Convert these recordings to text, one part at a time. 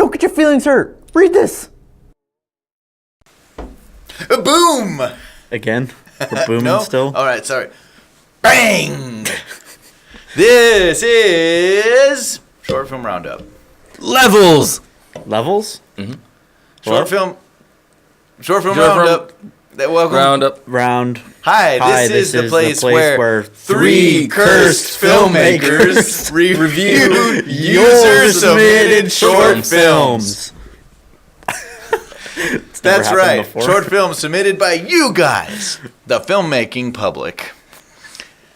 Don't get your feelings hurt. Read this. Boom! Again? We're booming No? still? All right, sorry. Bang! This is Short Film Roundup. Levels. Levels? Short Film Roundup. Welcome. Round. Hi, this is the place where three cursed filmmakers review user-submitted short films. That's right. Before. Short films submitted by you guys, the filmmaking public.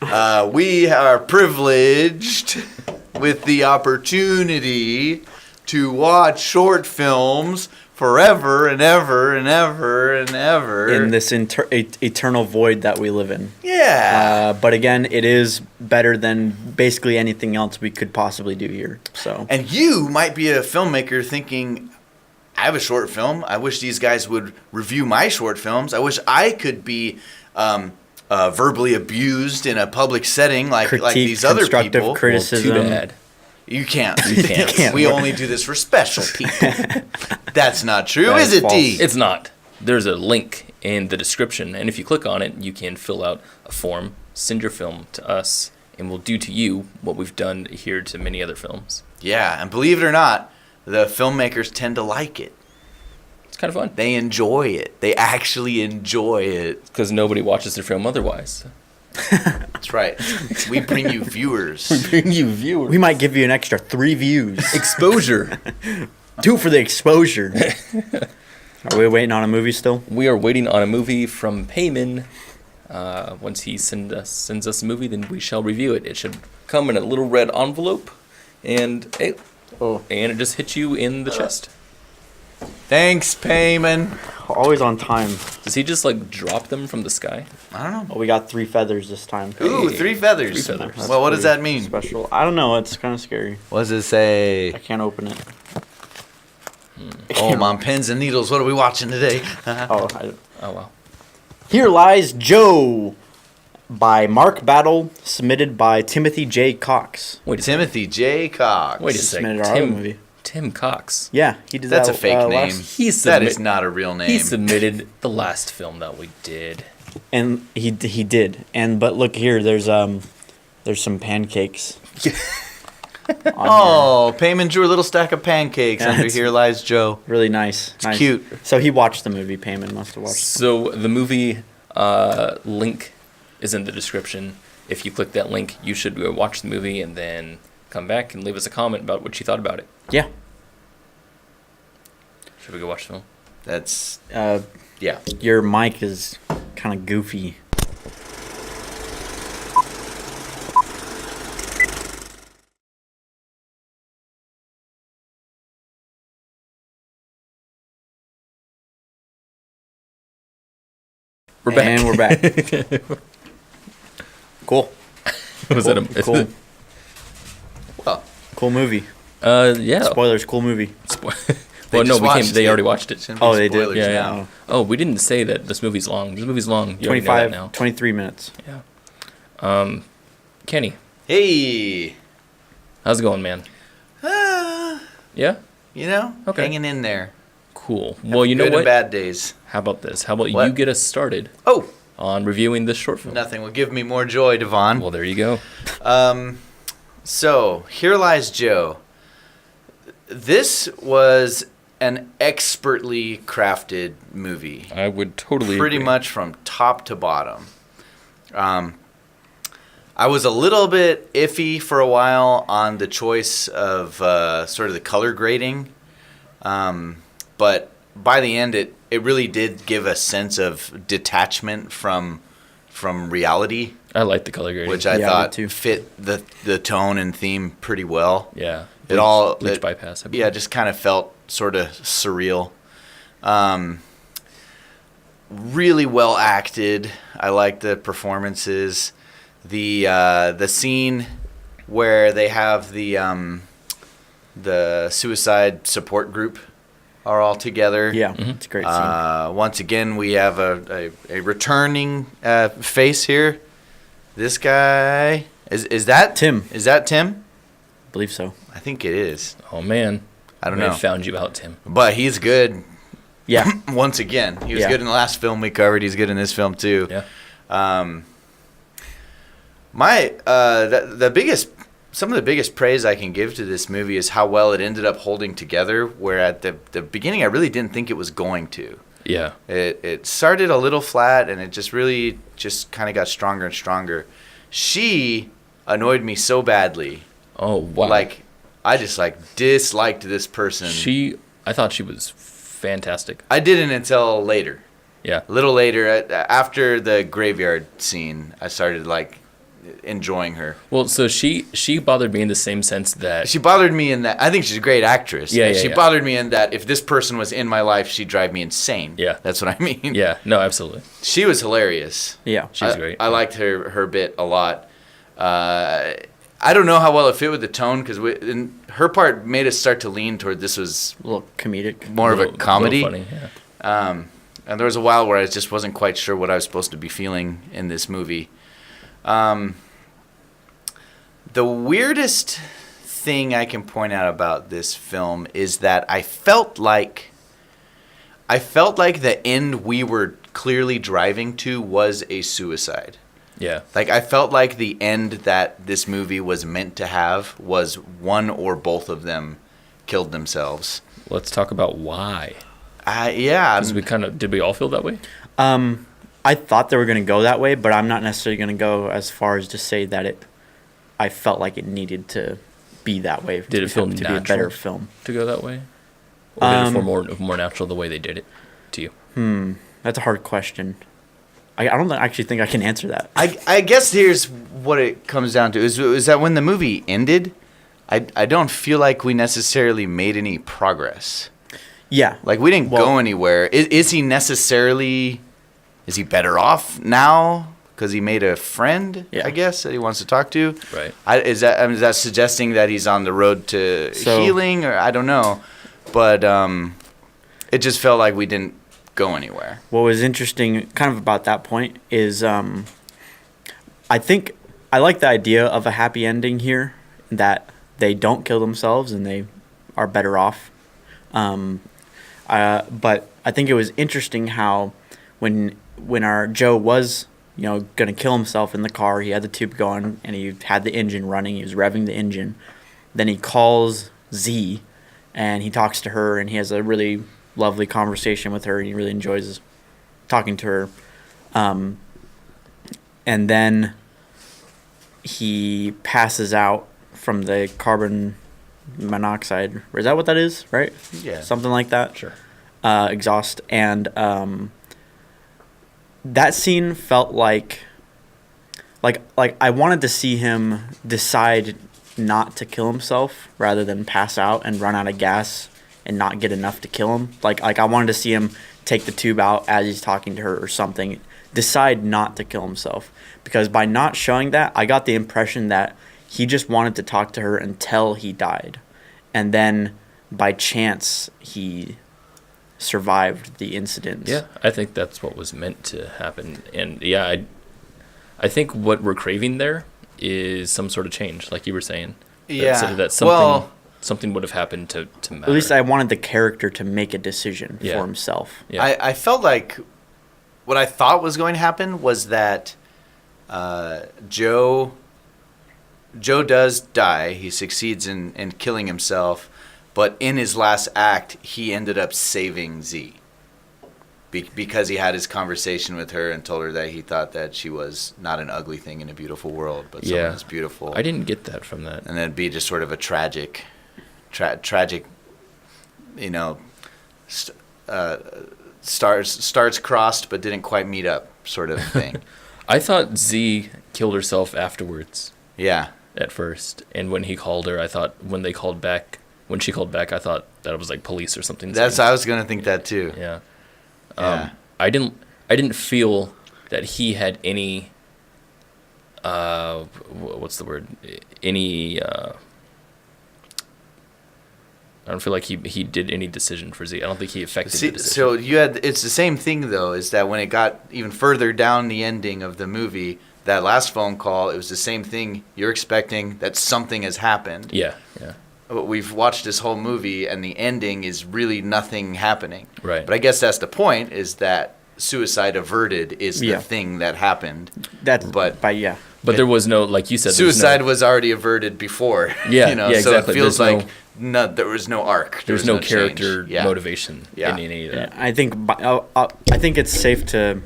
We are privileged with the opportunity to watch short films forever and ever and ever and ever. In this eternal void that we live in. Yeah. But again, it is better than basically anything else we could possibly do here. So. And you might be a filmmaker thinking, I have a short film. I wish these guys would review my short films. I wish I could be verbally abused in a public setting like these other people. Criticism. Well, too bad. You can't. You can't. We only do this for special people. That's not true, That is is it, D? false. It's not. There's a link in the description, and if you click on it, you can fill out a form, send your film to us, and we'll do to you what we've done here to many other films. Yeah, and believe it or not, the filmmakers tend to like it. It's kind of fun. They enjoy it. They actually enjoy it. Because nobody watches their film otherwise. That's right. We bring you viewers. Bring you viewers. We might give you an extra 3 views. Exposure. 2 for the exposure. Are we waiting on a movie still? We are waiting on a movie from Payman. Once he sends us a movie, then we shall review it. It should come in a little red envelope, and and it just hits you in the chest. Thanks, Payman. Always on time. Does he just like drop them from the sky? I don't know. Oh, we got 3 feathers this time. Ooh, Hey. 3 feathers. 3 feathers. Well, what does that mean? Special. I don't know. It's kind of scary. What does it say? I can't open it. Oh, Mom, pins and needles. What are we watching today? Oh, Oh wow. Here Lies Joe by Mark Battle, submitted by Timothy J. Cox. Wait a second. Timothy J. Cox. Wait a Submitted second. our other movie. Tim Cox. Yeah, he did That's that. a fake name. That is submit- not a real name. He submitted the last film that we did. And he did. And but look here, there's some pancakes. Oh, Payman drew a little stack of pancakes Yeah, under it's- Here Lies Joe. Really nice. It's cute. So he watched the movie. Payman must have watched it. So the movie link is in the description. If you click that link, you should go watch the movie and then come back and leave us a comment about what you thought about it. Yeah. Should we go watch the film? That's, Uh, yeah. your mic is kind of goofy. We're back. And we're back. Cool. Was that a Cool. Well, Cool movie. Yeah. Spoilers. Cool movie. Well, no, just watched they it. already watched it. Shouldn't be Oh, they did? spoilers Yeah, now. yeah. Oh, we didn't say that this movie's long. This movie's long. You already know that 25, now. 23 minutes. Yeah. Kenny, Hey. how's it going, man? Yeah? You know, Okay. hanging in there. Cool. Well, you know Good what? and bad days. How about this? How about What? you get us started Oh, on reviewing this short film? nothing will give me more joy, Devon. Well, there you go. So, Here Lies Joe. This was an expertly crafted movie. I would totally Pretty agree. much from top to bottom. I was a little bit iffy for a while on the choice of sort of the color grading. But by the end, it really did give a sense of detachment from reality, I like the color grading. which I Yeah, thought me too. fit the tone and theme pretty well. Yeah. Bleach bypass. I believe. Yeah, just kind of felt sort of surreal. Really well acted. I liked the performances. The scene where they have the suicide support group are all together. Yeah, it's a great scene. Once again, we have a returning face here. This guy is that Tim. Is that Tim? I believe so. I think it is. Oh, man. I don't May know. have found you out, Tim. But he's good. Yeah. Once again, he was Yeah. good in the last film we covered. He's good in this film too. Yeah. Some of the biggest praise I can give to this movie is how well it ended up holding together. Where at the beginning, I really didn't think it was going to. Yeah. It started a little flat, and it just really just kind of got stronger and stronger. She annoyed me so badly. Oh, wow. Like, I just disliked this person. I thought she was fantastic. I didn't until later. Yeah. A little later, after the graveyard scene, I started enjoying her. Well, so she bothered me in the same sense that She bothered me in that. I think she's a great actress. Yeah, She yeah. bothered me in that if this person was in my life, she'd drive me insane. Yeah. That's what I mean. Yeah, no, absolutely. She was hilarious. Yeah. She's great. I liked her bit a lot. I don't know how well it fit with the tone because her part made us start to lean toward this was A little comedic. more of a comedy. Funny, yeah. And there was a while where I just wasn't quite sure what I was supposed to be feeling in this movie. The weirdest thing I can point out about this film is that I felt like the end we were clearly driving to was a suicide. Yeah. Like, I felt like the end that this movie was meant to have was one or both of them killed themselves. Let's talk about why. Yeah. 'Cause did we all feel that way? I thought they were going to go that way, but I'm not necessarily going to go as far as to say that I felt like it needed to be that way. Did it feel to be a natural? better film? To go that way? Or did it feel more natural the way they did it to you? That's a hard question. I don't actually think I can answer that. I guess here's what it comes down to is that when the movie ended, I don't feel like we necessarily made any progress. Yeah. Like, we didn't go anywhere. Is he better off now because he made a friend, Yeah. I guess, that he wants to talk to? Right. Is that suggesting that he's on the road to healing? Or I don't know. But it just felt like we didn't go anywhere. What was interesting kind of about that point is I think I like the idea of a happy ending here, that they don't kill themselves and they are better off. But I think it was interesting how when our Joe was, going to kill himself in the car, he had the tube going and he had the engine running, he was revving the engine. Then he calls Z and he talks to her and he has a really lovely conversation with her and he really enjoys talking to her. And then he passes out from the carbon monoxide. Is that what that is, right? Yeah. Something like that. Sure. Exhaust. And that scene felt like I wanted to see him decide not to kill himself rather than pass out and run out of gas and not get enough to kill him. Like I wanted to see him take the tube out as he's talking to her or something. Decide not to kill himself. Because by not showing that, I got the impression that he just wanted to talk to her until he died. And then by chance he survived the incident. Yeah, I think that's what was meant to happen. And yeah, I think what we're craving there is some sort of change, like you were saying. Yeah. That something would have happened to matter. At least I wanted the character to make a decision for himself. Yeah. I felt like what I thought was going to happen was that Joe does die. He succeeds in killing himself. But in his last act, he ended up saving Z. Because he had his conversation with her and told her that he thought that she was not an ugly thing in a beautiful world, but someone who's beautiful. I didn't get that from that. And then it'd be just sort of a tragic, stars crossed but didn't quite meet up sort of thing. I thought Z killed herself afterwards. Yeah. At first, and when he called her, I thought when she called back, I thought that it was like police or something. I was gonna think that too. Yeah. Yeah. I didn't feel that he had any. What's the word? Any. I don't feel like he did any decision for Z. I don't think he affected the decision. So it's the same thing though, is that when it got even further down the ending of the movie, that last phone call, it was the same thing. You're expecting that something has happened. Yeah, yeah. we've watched this whole movie, and the ending is really nothing happening. Right. But I guess that's the point, is that suicide averted is the Yeah. thing that happened. But yeah. But there was no, like you said, Suicide was already averted before. Yeah, you know, yeah, so exactly. it feels There's like there was no arc. There's no change. character Yeah. motivation Yeah. in any of Yeah, that. I think it's safe to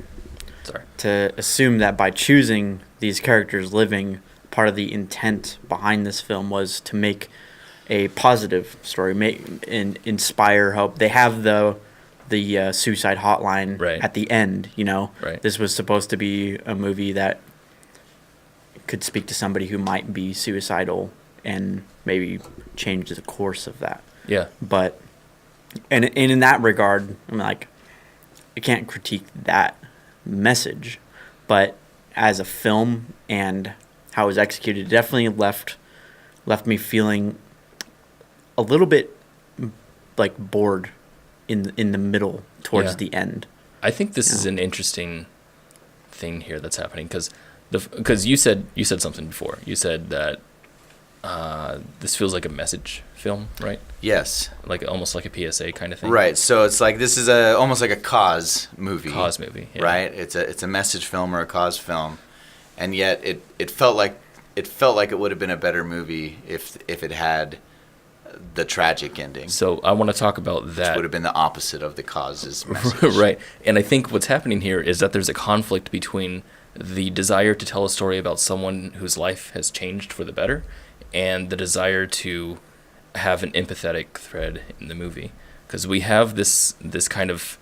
assume that by choosing these characters living, part of the intent behind this film was to make a positive story, inspire hope. They have the suicide hotline Right. at the end. You know, Right. This was supposed to be a movie that could speak to somebody who might be suicidal and maybe change the course of that. Yeah. But and in that regard, I'm like, I can't critique that message, but as a film and how it was executed, it definitely left me feeling a little bit like bored in the middle towards Yeah. the end. I think this is an interesting thing here that's happening because you said something before. You said that this feels like a message film, right? Yes. Like almost like a PSA kind of thing. Right. So it's like this is almost like a cause movie. Cause movie. Yeah. Right. It's a message film or a cause film, and yet it felt like it would have been a better movie if it had the tragic ending. So I want to talk about that. Which would have been the opposite of the cause's message. Right. And I think what's happening here is that there's a conflict between the desire to tell a story about someone whose life has changed for the better and the desire to have an empathetic thread in the movie. Because we have this kind of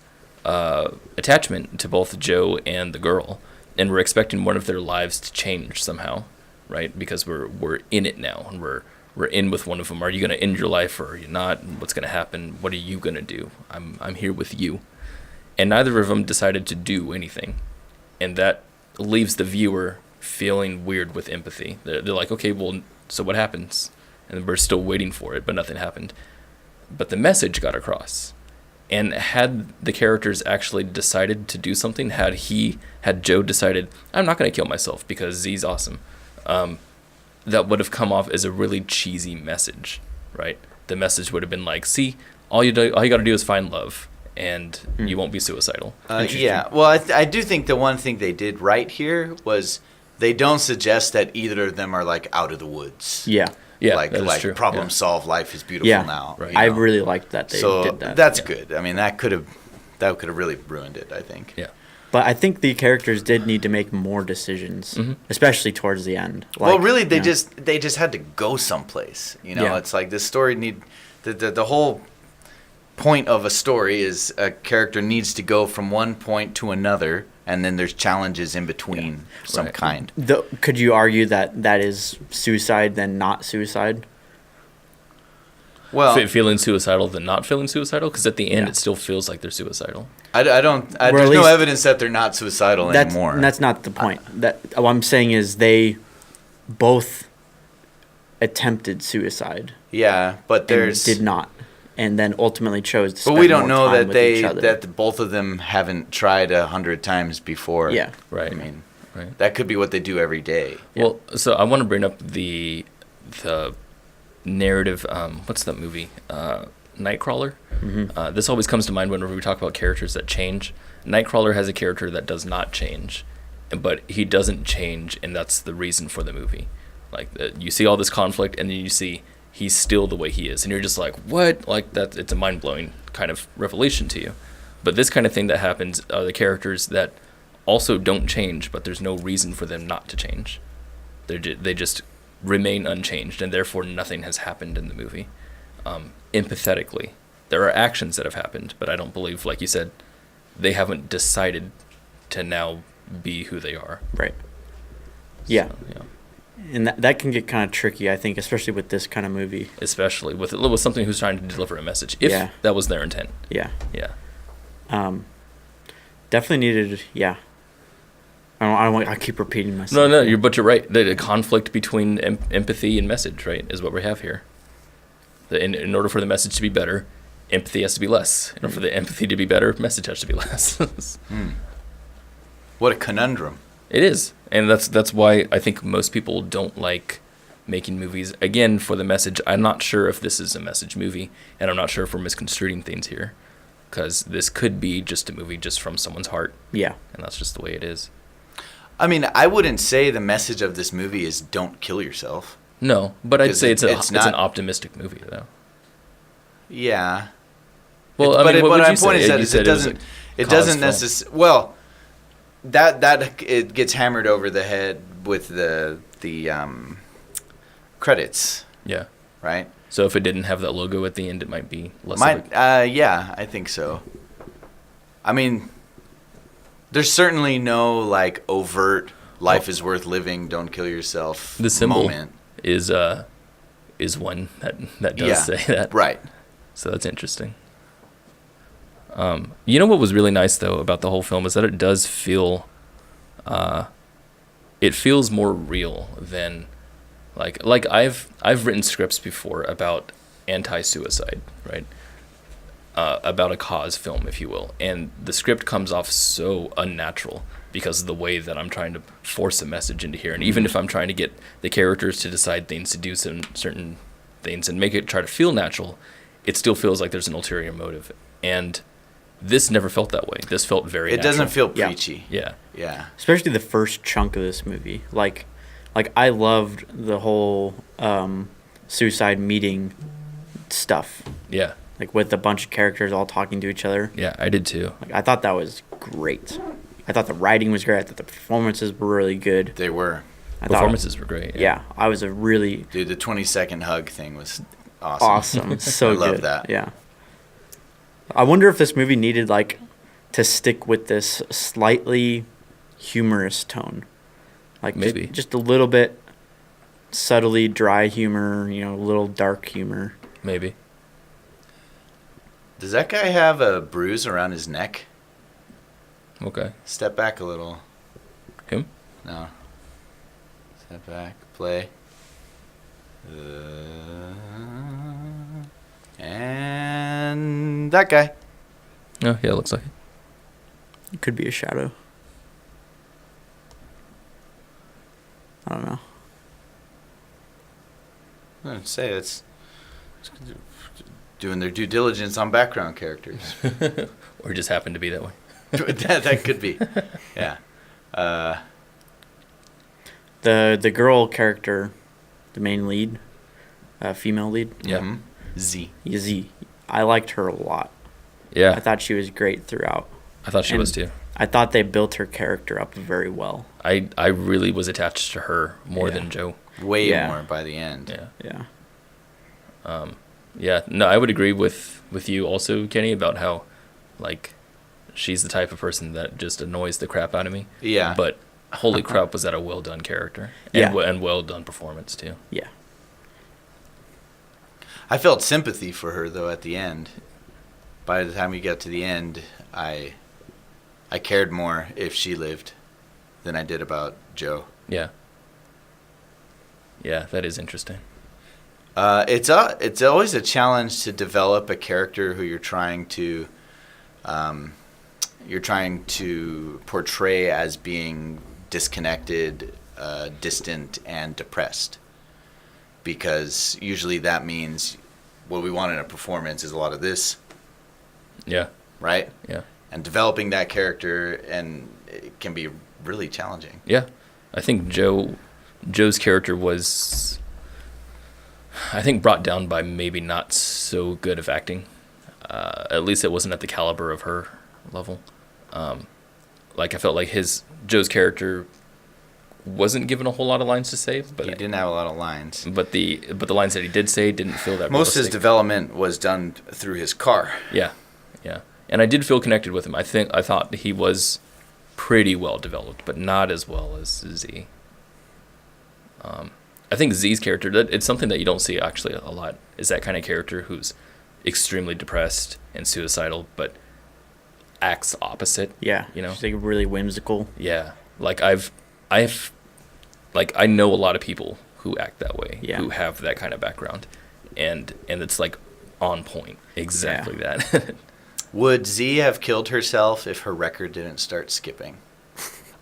attachment to both Joe and the girl, and we're expecting one of their lives to change somehow, right? Because we're in it now, and we're in with one of them. Are you going to end your life or are you not? What's going to happen? What are you going to do? I'm here with you. And neither of them decided to do anything. And that leaves the viewer feeling weird with empathy. They're like, okay, well, so what happens? And we're still waiting for it, but nothing happened. But the message got across. And had the characters actually decided to do something, had Joe decided, I'm not going to kill myself because he's awesome, that would have come off as a really cheesy message, right? The message would have been like, see, all you got to do is find love, and you won't be suicidal. Yeah. Well, I do think the one thing they did right here was they don't suggest that either of them are like out of the woods. Yeah. Yeah, like that is true. problem Yeah. solved, life is beautiful Yeah. now. Right. you I know? really liked that they did that. That's good. I mean, that could have really ruined it, I think. Yeah. But I think the characters did need to make more decisions, especially towards the end. Well, really, they you know. just had to go someplace. You know, Yeah. it's like this story the whole point of a story is a character needs to go from one point to another, and then there's challenges in between some Right. kind. Could you argue that is suicide then not suicide? Well, Feeling suicidal than not feeling suicidal? Because at the end, Yeah. it still feels like they're suicidal. I don't. Or at There's no least- evidence that they're not suicidal anymore. That's not the point. What I'm saying is they both attempted suicide Yeah, but and there's. did not, and then ultimately chose to. But Spend we don't more know time that with each other. that both of them haven't tried 100 times before. Yeah. Right. I mean, Right. that could be what they do every day. Well, so I want to bring up the narrative. What's that movie? Nightcrawler. This always comes to mind whenever we talk about characters that change. Nightcrawler has a character that does not change, but he doesn't change, and that's the reason for the movie. Like you see all this conflict, and then you see he's still the way he is, and you're just like, what? Like that? It's a mind blowing kind of revelation to you. But this kind of thing that happens are the characters that also don't change, but there's no reason for them not to change. They just remain unchanged, and therefore nothing has happened in the movie. Empathetically, there are actions that have happened, but I don't believe, like you said, they haven't decided to now be who they are. Right. Yeah. So, yeah. And that can get kind of tricky, I think, especially with this kind of movie. Especially with something who's trying to deliver a message, if Yeah. that was their intent. Yeah. Yeah. Definitely needed. Yeah. I keep repeating myself. No, but you're right. The conflict between empathy and message, right, is what we have here. In order for the message to be better, empathy has to be less. In order for the empathy to be better, message has to be less. What a conundrum. It is, and that's why I think most people don't like making movies again for the message. I'm not sure if this is a message movie, and I'm not sure if we're misconstruing things here, because this could be just a movie just from someone's heart. Yeah. And that's just the way it is. I mean, I wouldn't say the message of this movie is don't kill yourself. No, but I'd say it's an not, optimistic movie, though. Yeah. Well, What I'm say? pointing at is it doesn't necessarily. Well, that it gets hammered over the head with the credits. Yeah. Right. So if it didn't have that logo at the end, it might be less. Yeah, I think so. I mean, there's certainly no like overt "life is worth living, don't kill yourself" the symbol moment. Is one that does say that. Right. So that's interesting. You know what was really nice though about the whole film is that it does feel, it feels more real than, like I've written scripts before about anti-suicide, right? About a cause film, if you will, and the script comes off so unnatural because of the way that I'm trying to force a message into here, and even if I'm trying to get the characters to decide things, to do some certain things, and make it try to feel natural, it still feels like there's an ulterior motive, and this never felt that way. This felt very natural. Doesn't feel preachy. Yeah. Yeah. Especially the first chunk of this movie. Like I loved the whole suicide meeting stuff. Yeah. Like with a bunch of characters all talking to each other. Yeah, I did too. Like I thought that was great. I thought the writing was great. I thought the performances were really good. They were. Performances were great. Yeah, I was a really... Dude, the 20-second hug thing was awesome. So good. I love that. Yeah. I wonder if this movie needed, like, to stick with this slightly humorous tone. Like, maybe. Just a little bit subtly dry humor, a little dark humor. Maybe. Does that guy have a bruise around his neck? Okay. Step back a little. Him? No. Step back. Play. And that guy. Oh, yeah, it looks like it. It could be a shadow. I don't know. I'd say it's doing their due diligence on background characters. Or just happened to be that way. that could be. Yeah. The girl character, the main lead, female lead. Yeah. Mm-hmm. Z. Z. I liked her a lot. Yeah. I thought she was great throughout. I thought she was too. I thought they built her character up very well. I really was attached to her more than Joe. Way more by the end. Yeah. Yeah. Yeah. No, I would agree with you also, Kenny, about how, like, she's the type of person that just annoys the crap out of me. Yeah. But holy crap, was that a well done character? Yeah. And well done performance too. Yeah. I felt sympathy for her though at the end. By the time we got to the end, I cared more if she lived than I did about Joe. Yeah. Yeah, that is interesting. It's always a challenge to develop a character who you're trying to portray as being disconnected, distant, and depressed. Because usually that means what we want in a performance is a lot of this. Yeah. Right? Yeah. And developing that character and it can be really challenging. Yeah. I think Joe's character was, I think, brought down by maybe not so good of acting. At least it wasn't at the caliber of her level. Like I felt like Joe's character wasn't given a whole lot of lines to say, but he didn't have a lot of lines. But the lines that he did say didn't feel that most realistic. of his development was done through his car. Yeah. And I did feel connected with him. I thought he was pretty well developed, but not as well as Z. I think Z's character, it's something that you don't see actually a lot, is that kind of character who's extremely depressed and suicidal, but acts opposite. Yeah. She's like really whimsical. Yeah. Like I know a lot of people who act that way, who have that kind of background, and it's like on point, exactly that. Would Z have killed herself if her record didn't start skipping?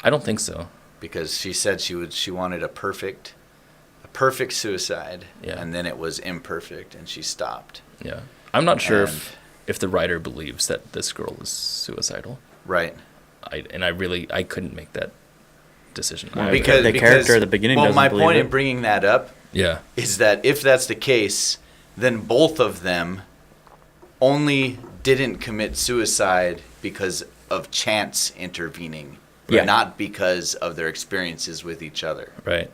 I don't think so. Because she said she wanted a perfect perfect suicide, Yeah. and then it was imperfect, and she stopped. Yeah. I'm not sure And- if the writer believes that this girl is suicidal. Right. I couldn't make that decision. Because the character at the beginning Well, doesn't my believe point it. in bringing that up yeah. is that if that's the case, then both of them only didn't commit suicide because of chance intervening, Yeah. not because of their experiences with each other. Right.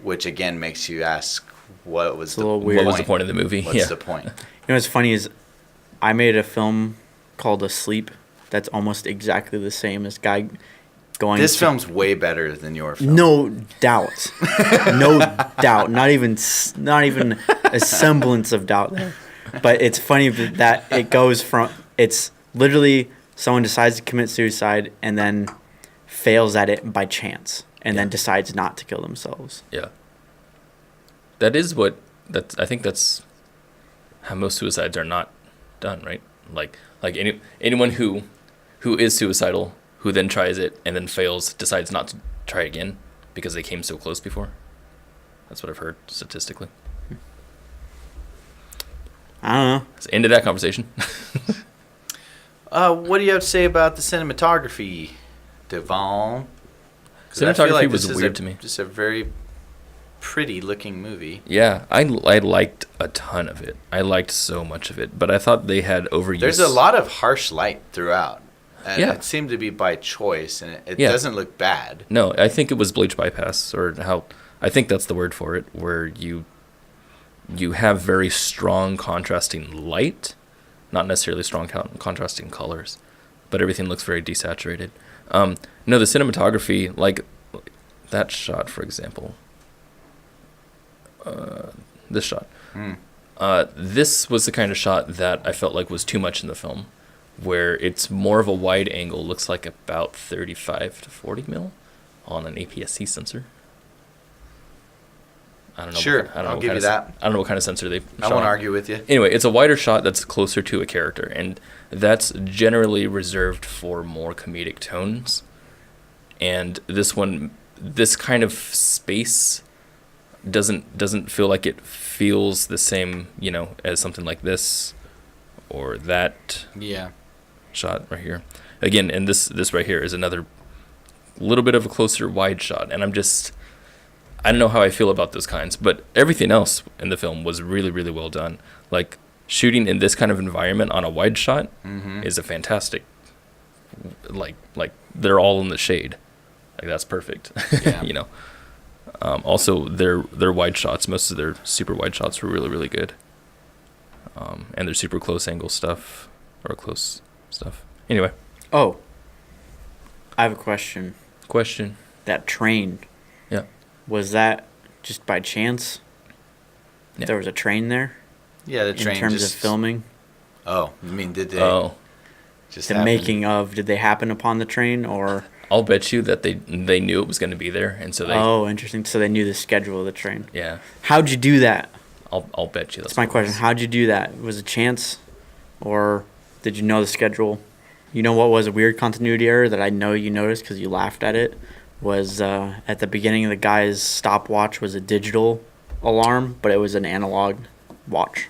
Which again makes you ask, what was It's a little weird. What was the point of the movie? What's yeah. the point? You know what's funny is I made a film called Asleep that's almost exactly the same as guy going. This to- film's way better than your film. No doubt, no doubt. Not even a semblance of doubt there. But it's funny that it goes from it's literally someone decides to commit suicide and then fails at it by chance and then decides not to kill themselves. Yeah. I think that's how most suicides are not done, right? Like anyone who is suicidal, who then tries it and then fails, decides not to try again because they came so close before. That's what I've heard statistically. I don't know. So end of that conversation. What do you have to say about the cinematography, Devon? 'Cause I feel Cinematography like was this is weird to me. Just a very pretty looking movie. Yeah, I liked a ton of it. I liked so much of it, but I thought they had overuse. There's a lot of harsh light throughout. And Yeah. it seemed to be by choice, and it Yeah. doesn't look bad. No, I think it was bleach bypass, or I think that's the word for it, where you have very strong contrasting light, not necessarily strong contrasting colors, but everything looks very desaturated. No, the cinematography, like that shot, for example, this shot. This was the kind of shot that I felt like was too much in the film, where it's more of a wide angle, looks like about 35 to 40 mil on an APS-C sensor. I don't know. Sure, I'll give you that. I don't know what kind of sensor they I won't argue with you. Anyway, it's a wider shot that's closer to a character, and that's generally reserved for more comedic tones. And this kind of space doesn't feel like it feels the same, as something like this or that Yeah. shot right here. Again, and this right here is another little bit of a closer wide shot, and I don't know how I feel about those kinds, but everything else in the film was really, really well done. Like, shooting in this kind of environment on a wide shot is a fantastic, like they're all in the shade. Like, that's perfect. Yeah. Also, their wide shots, most of their super wide shots were really, really good. And their super close angle stuff, or close stuff. Anyway. Oh, I have a question. That train, Yeah. was that just by chance? Yeah. There was a train there Yeah, the train in terms just... of filming? Oh, you mean did they just The happen? making of, did they happen upon the train or... I'll bet you that they knew it was going to be there, and so they... Oh, interesting. So they knew the schedule of the train. Yeah. How'd you do that? I'll bet you That's my question. How'd you do that? Was it chance, or did you know the schedule? You know what was a weird continuity error that I know you noticed because you laughed at it? Was at the beginning of the guy's stopwatch was a digital alarm, but it was an analog watch.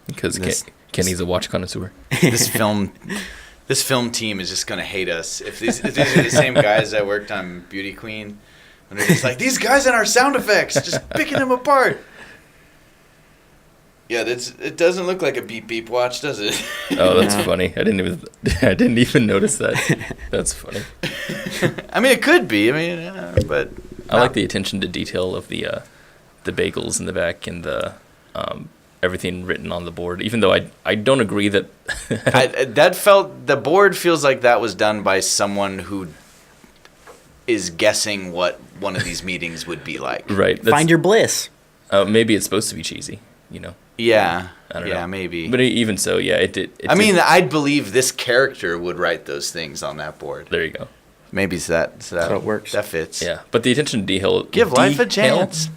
Because This- Kenny's a watch connoisseur. This film team is just gonna hate us. If these are the same guys that worked on Beauty Queen, and they're just like, these guys in our sound effects, just picking them apart. Yeah, it doesn't look like a beep beep watch, does it? Oh, that's Yeah. funny. I didn't even notice that. That's funny. I mean, it could be. But I like the attention to detail of the bagels in the back and the everything written on the board. Even though I don't agree that the board feels like that was done by someone who is guessing what one of these meetings would be like. right. Find your bliss. Maybe it's supposed to be cheesy, Yeah. I don't yeah, know. maybe. But even so, yeah, it did. I'd believe this character would write those things on that board. There you go. Maybe that how it works. That fits. Yeah, but the attention to detail. Give life a chance.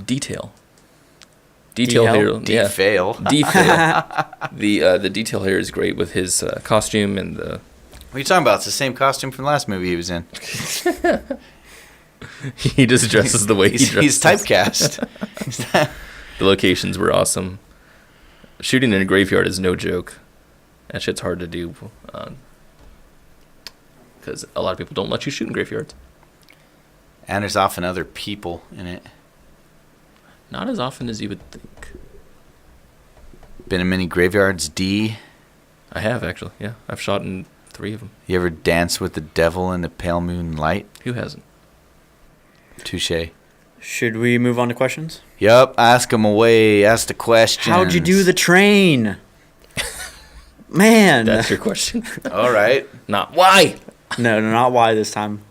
Detail Detail? here. Yeah. Fail. Detail. The detail here is great with his costume and the. What are you talking about? It's the same costume from the last movie he was in. He just dresses the way he dresses. He's typecast. The locations were awesome. Shooting in a graveyard is no joke. That shit's hard to do. Because a lot of people don't let you shoot in graveyards. And there's often other people in it. Not as often as you would think. Been in many graveyards, D. I have, actually, yeah. I've shot in 3 of them. You ever dance with the devil in the pale moonlight? Who hasn't? Touche. Should we move on to questions? Yup, ask them away. Ask the questions. How'd you do the train? Man. That's your question? All right. Not why. No, not why this time.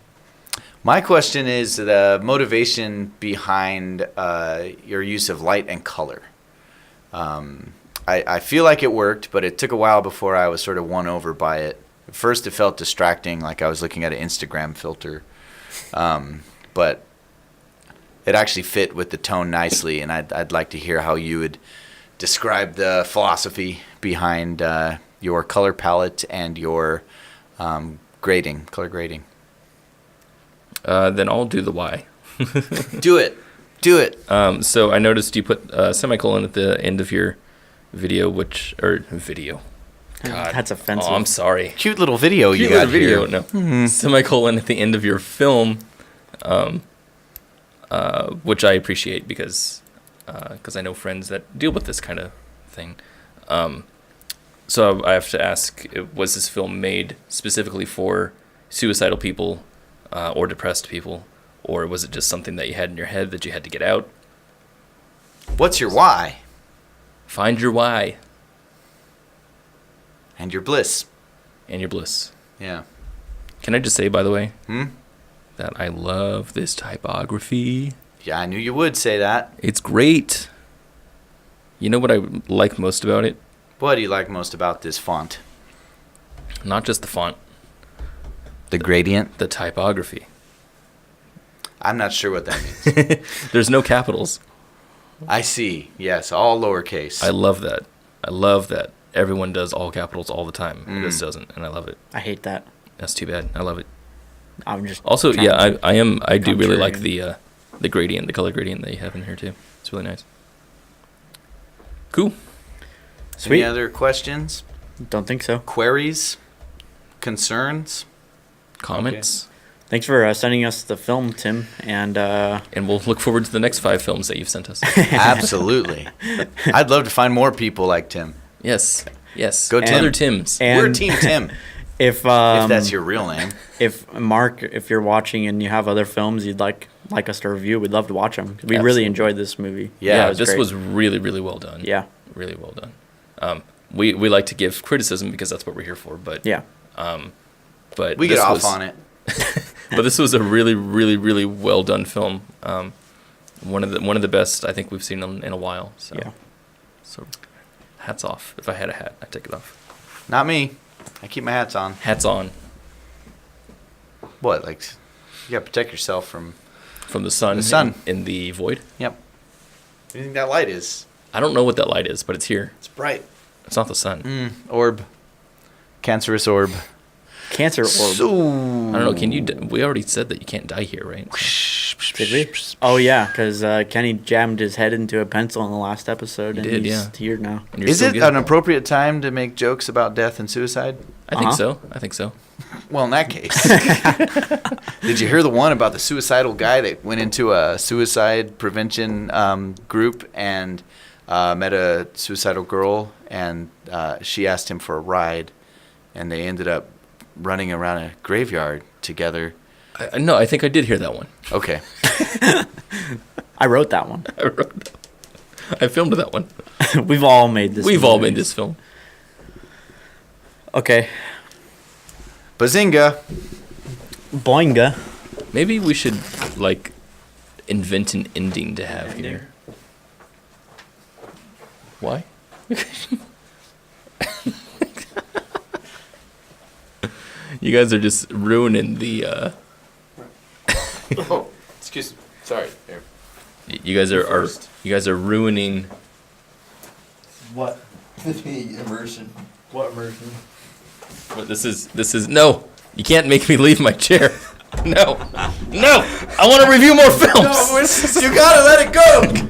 My question is the motivation behind your use of light and color. I feel like it worked, but it took a while before I was sort of won over by it. At first, it felt distracting, like I was looking at an Instagram filter. But it actually fit with the tone nicely, and I'd like to hear how you would describe the philosophy behind your color palette and your color grading. Then I'll do the why. Do it. So I noticed you put a semicolon at the end of your video, video. God, That's offensive. Oh, I'm sorry. Cute little video you Cute got little video. here. No, semicolon at the end of your film, which I appreciate because I know friends that deal with this kind of thing. So I have to ask: was this film made specifically for suicidal people or depressed people, or was it just something that you had in your head that you had to get out? What's your why? Find your why And your bliss. and your bliss. Yeah. Can I just say, by the way, that I love this typography. Yeah, I knew you would say that. It's great. You know what I like most about it? What do you like most about this font? Not just the font, The gradient? the typography. I'm not sure what that means. There's no capitals. I see. Yes, all lowercase. I love that. I love that. Everyone does all capitals all the time. This doesn't, and I love it. I hate that. That's too bad. I love it. I'm just Also, trying yeah, to- I do really like contrarian. the gradient, the color gradient that you have in here too. It's really nice. Cool. Sweet. Any other questions? Don't think so. Queries? Concerns? Comments. Thanks for sending us the film, Tim. And And we'll look forward to the next 5 films that you've sent us. Absolutely. I'd love to find more people like Tim. Yes. Yes. Go Tim. Other Tims. and We're Team Tim, if if that's your real name. if Mark, if you're watching and you have other films you'd like us to review, we'd love to watch them. We Absolutely. really enjoyed this movie. Yeah, it this great. was really, really well done. Yeah. Really well done. We like to give criticism because that's what we're here for, but Yeah. but We get this off was, on it. But this was a really, really, really well done film. One of the best I think we've seen in a while. So, Yeah. So, hats off. If I had a hat, I'd take it off. Not me. I keep my hats on. Hats on What? Like, you gotta protect yourself from. from the sun. The sun. In the void. Yep. What do you think that light is? I don't know what that light is, but it's here. It's bright. It's not the sun. Orb. Cancerous orb. Cancer orb. So. I don't know. Can you? We already said that you can't die here, right? Did we? Oh yeah, because Kenny jammed his head into a pencil in the last episode, He and did, he's yeah. here now. And you're Is still it good. an appropriate time to make jokes about death and suicide? I think Uh-huh. so. I think so. Well, in that case. Did you hear the one about the suicidal guy that went into a suicide prevention group and met a suicidal girl, and she asked him for a ride, and they ended up running around a graveyard together. No, I think I did hear that one. Okay. I wrote that one. I filmed that one. We've all made this. We've all movie. made this film. Okay. Bazinga. Boinga. Maybe we should like invent an ending to have here. Why? You guys are just ruining the. Oh, excuse me. Sorry. Here. You guys are ruining. What? Immersion. What immersion? What this is no. You can't make me leave my chair. No. I want to review more films. You gotta let it go.